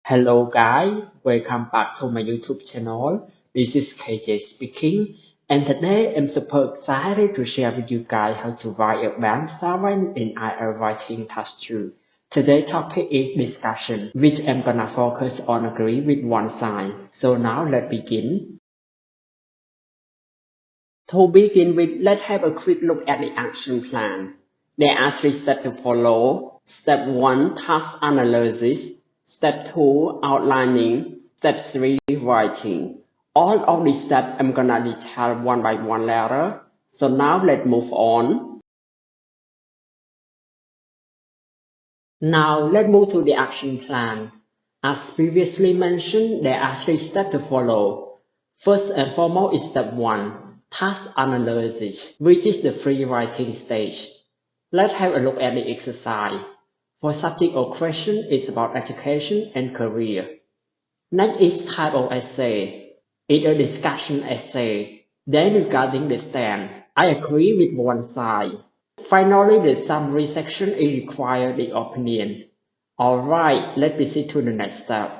Hello guys, welcome back to my YouTube channel. This is KJ speaking, and today I'm super excited to share with you guys how to write advanced statement in IELTS writing task 2. Today's topic is discussion, which I'm gonna focus on agree with one side. So now let's begin. To begin with, let's have a quick look at the action plan. There are 3 steps to follow. Step 1, task analysis. Step 2, outlining. Step 3, writing. All of these steps I'm gonna detail one by one later. So now let's move on. Now let's move to the action plan. As previously mentioned, there are 3 steps to follow. First and foremost is step 1, task analysis, which is the free writing stage. Let's have a look at the exercise. For subject or question, it's about education and career. Next is type of essay. It's a discussion essay. Then regarding the stand, I agree with one side. Finally, the summary section is required the opinion. Alright, let's proceed to the next step.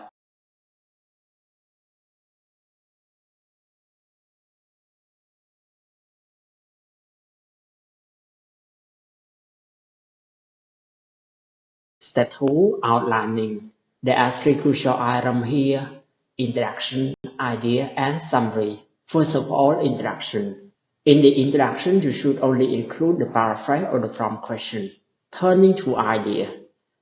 Step 2, outlining. There are 3 crucial items here: introduction, idea, and summary. First of all, introduction. In the introduction, you should only include the paraphrase or the prompt question. Turning to idea.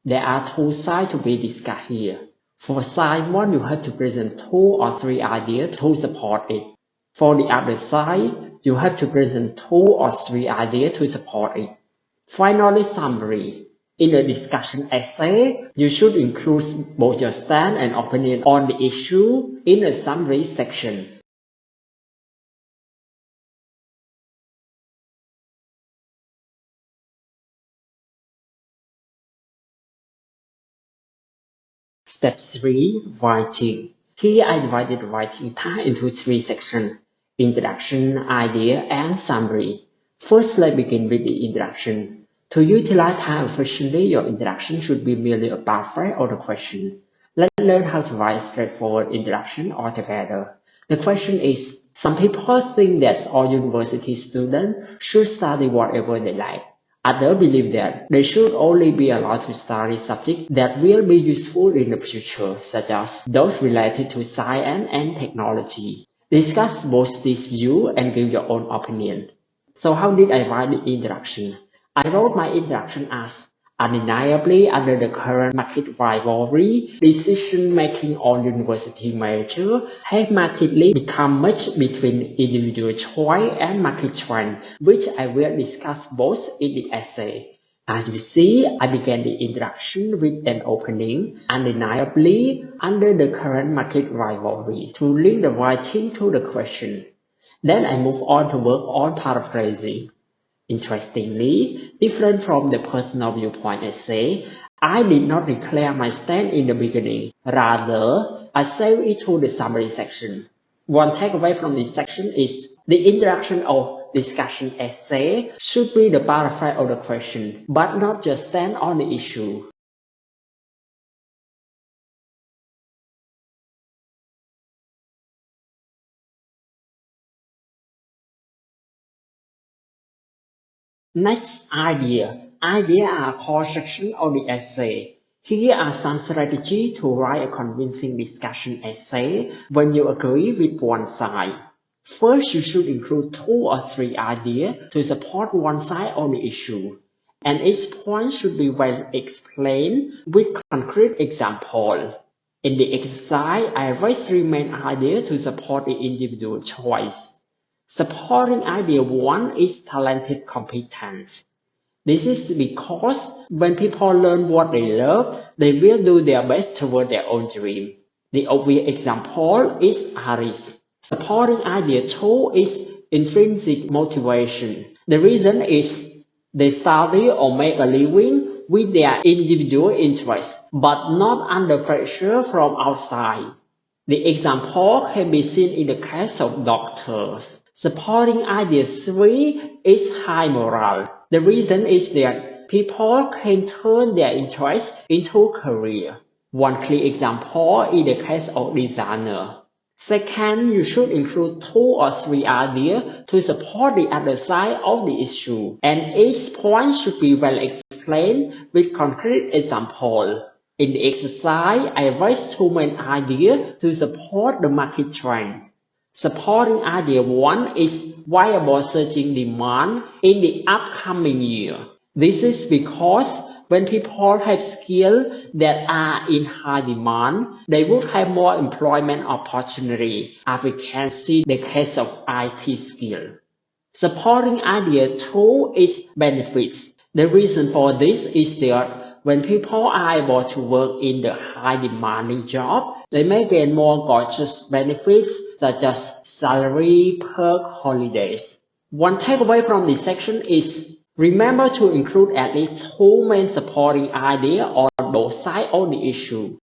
There are 2 sides to be discussed here. For side 1, you have to present 2 or 3 ideas to support it. For the other side, you have to present 2 or 3 ideas to support it. Finally, summary. In a discussion essay, you should include both your stand and opinion on the issue in a summary section. Step 3, writing. Here I divided the writing task into 3 sections: introduction, idea, and summary. First, let's begin with the introduction. To utilize time efficiently, your introduction should be merely a paraphrase or the question. Let's learn how to write a straightforward introduction altogether. The question is, some people think that all university students should study whatever they like. Others believe that they should only be allowed to study subjects that will be useful in the future, such as those related to science and technology. Discuss both these views and give your own opinion. So how did I write the introduction? I wrote my introduction as, undeniably, under the current market rivalry, decision-making on university majors has markedly become much between individual choice and market trend, which I will discuss both in the essay. As you see, I began the introduction with an opening, undeniably, under the current market rivalry, to link the writing to the question. Then I move on to work on paraphrasing. Interestingly, different from the personal viewpoint essay, I did not declare my stand in the beginning. Rather, I saved it to the summary section. One takeaway from this section is the introduction or discussion essay should be the paraphrase of the question, but not just stand on the issue. Next, idea. Ideas are a core section of the essay. Here are some strategies to write a convincing discussion essay when you agree with one side. First, you should include 2 or 3 ideas to support one side on the issue, and each point should be well explained with concrete examples. In the exercise, I raised 3 main ideas to support the individual choice. Supporting idea 1 is talented competence. This is because when people learn what they love, they will do their best toward their own dream. The obvious example is artists. Supporting idea 2 is intrinsic motivation. The reason is they study or make a living with their individual interests, but not under pressure from outside. The example can be seen in the case of doctors. Supporting idea 3 is high morale. The reason is that people can turn their interest into career. One clear example is the case of designer. Second, you should include 2 or 3 ideas to support the other side of the issue, and each point should be well explained with concrete example. In the exercise, I raised 2 main ideas to support the market trend. Supporting idea 1 is viable searching demand in the upcoming year. This is because when people have skills that are in high demand, they would have more employment opportunity, as we can see the case of IT skill. Supporting idea 2 is benefits. The reason for this is that when people are able to work in the high demanding job, they may gain more gorgeous benefits such as salary, perk, holidays. One takeaway from this section is remember to include at least 2 main supporting ideas on both sides of the issue.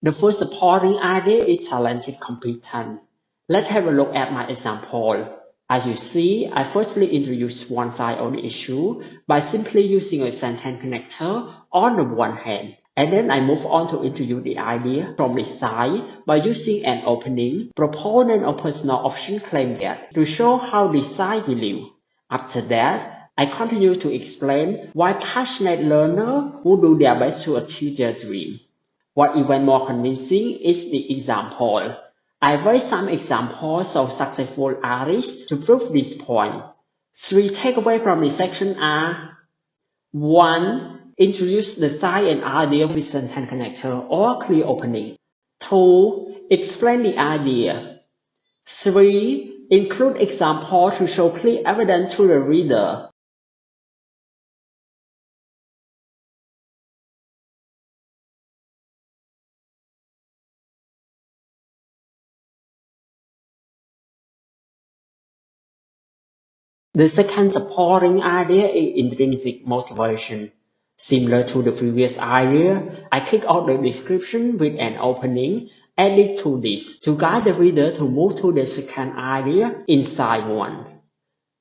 The first supporting idea is talented competent. Let's have a look at my example. As you see, I firstly introduce one side of the issue by simply using a sentence connector on the one hand. And then I move on to introduce the idea from the side by using an opening. Proponent of personal option claim that to show how the side believe. After that, I continue to explain why passionate learners who do their best to achieve their dream. What even more convincing is the example. I raise some examples of successful artists to prove this point. 3 takeaways from this section are 1. Introduce the side and idea with sentence connector or clear opening. 2. Explain the idea. 3. Include examples to show clear evidence to the reader. The second supporting idea is intrinsic motivation. Similar to the previous idea, I kick off the description with an opening added to this to guide the reader to move to the second idea inside one.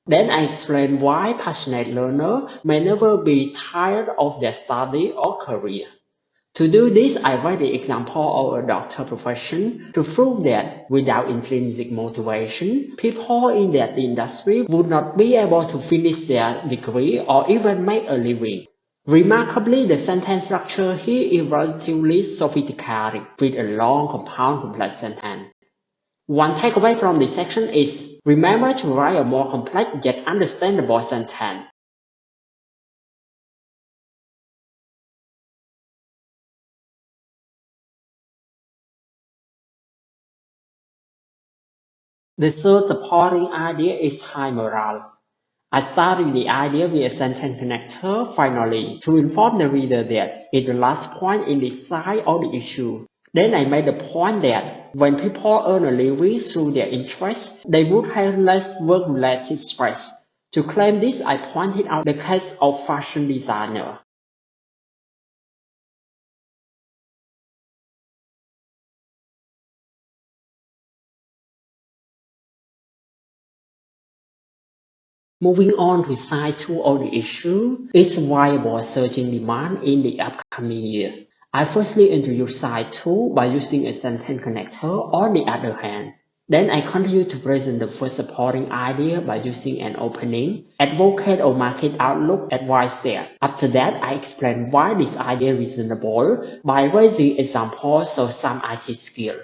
Then I explain why passionate learners may never be tired of their study or career. To do this, I write the example of a doctor profession to prove that without intrinsic motivation, people in that industry would not be able to finish their degree or even make a living. Remarkably, the sentence structure here is relatively sophisticated with a long, compound, complex sentence. One takeaway from this section is remember to write a more complex yet understandable sentence. The third supporting idea is high morale. I started the idea with a sentence connector finally to inform the reader that it's the last point in the side of the issue. Then I made the point that when people earn a living through their interests, they would have less work-related stress. To claim this, I pointed out the case of fashion designer. Moving on to side 2 of the issue, is viable searching demand in the upcoming year. I firstly introduce side 2 by using a sentence connector on the other hand. Then I continue to present the first supporting idea by using an opening, advocate or market outlook advice there. After that, I explain why this idea is reasonable by raising examples of some IT skills.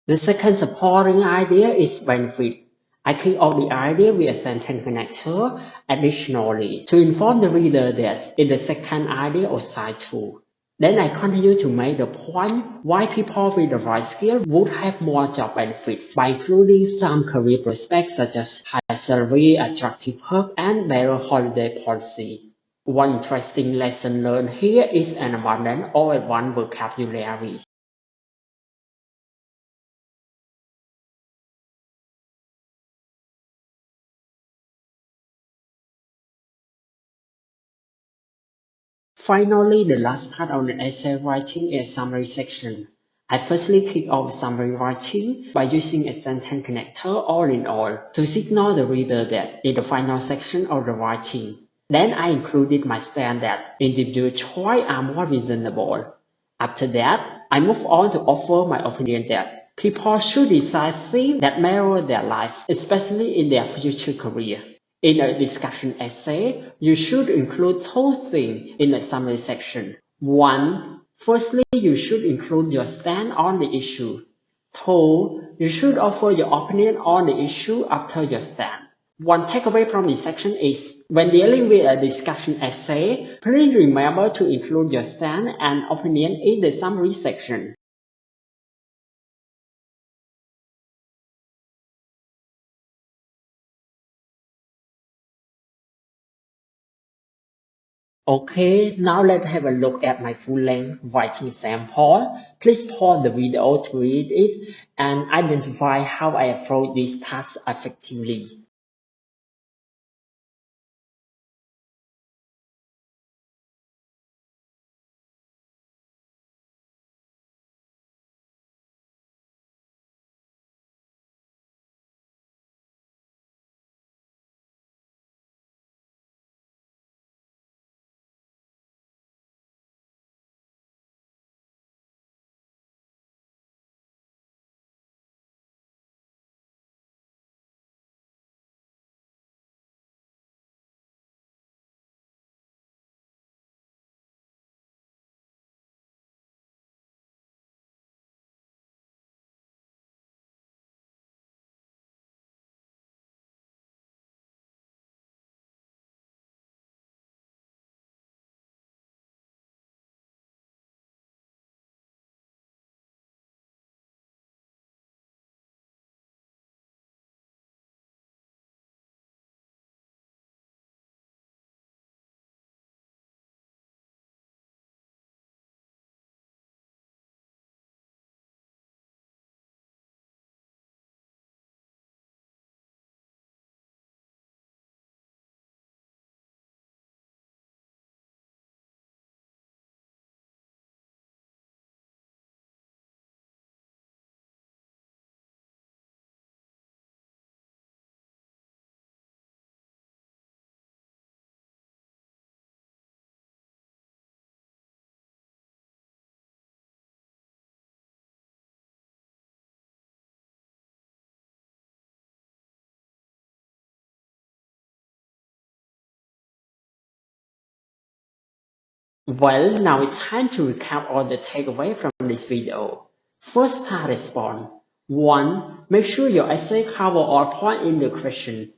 The second supporting idea is benefit. I kick off the idea with a sentence connector additionally to inform the reader that in the second idea or side 2. Then I continue to make the point why people with the right skill would have more job benefits by including some career prospects such as high salary, attractive perk, and better holiday policy. One interesting lesson learned here is an abundance of one vocabulary. Finally, the last part of the essay writing is summary section. I firstly kick off summary writing by using a sentence connector all in all to signal the reader that in the final section of the writing. Then I included my stand that individual choices are more reasonable. After that, I move on to offer my opinion that people should decide things that mirror their life, especially in their future career. In a discussion essay, you should include two things in the summary section. 1. Firstly, you should include your stand on the issue. 2. You should offer your opinion on the issue after your stand. One takeaway from this section is, when dealing with a discussion essay, please remember to include your stand and opinion in the summary section. Okay, now let's have a look at my full-length writing sample. Please pause the video to read it and identify how I approach this task effectively. Well, now it's time to recap all the takeaways from this video. First part response. 1. Make sure your essay covers all points in the question.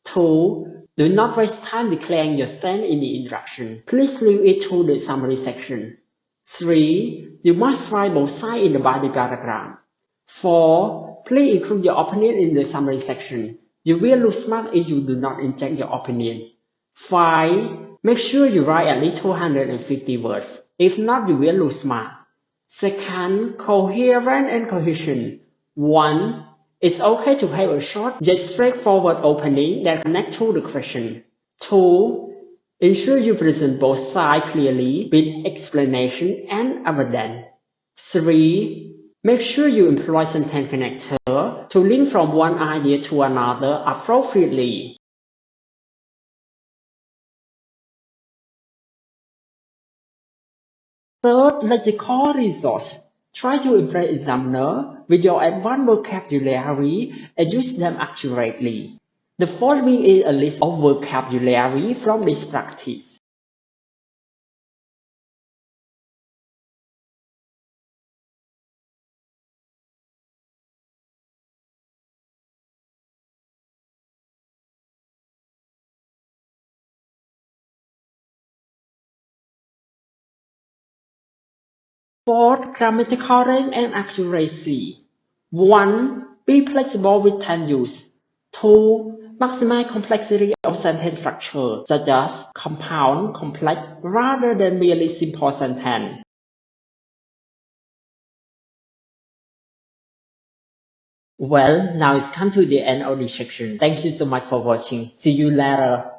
2. Do not waste time declaring your stand in the introduction. Please leave it to the summary section. 3. You must write both sides in the body paragraph. 4. Please include your opinion in the summary section. You will lose marks if you do not inject your opinion. 5. Make sure you write at least 250 words. If not, you will lose marks. Second, coherent and cohesion. 1. It's okay to have a short yet straightforward opening that connects to the question. 2. Ensure you present both sides clearly with explanation and evidence. 3. Make sure you employ sentence connector to link from one idea to another appropriately. Third, lexical resource. Try to impress examiner with your advanced vocabulary and use them accurately. The following is a list of vocabulary from this practice. Fourth, grammatical range and accuracy. 1. Be flexible with time use. 2. Maximize complexity of sentence structure, such as compound, complex, rather than merely simple sentence. Well, now it's come to the end of the section. Thank you so much for watching. See you later.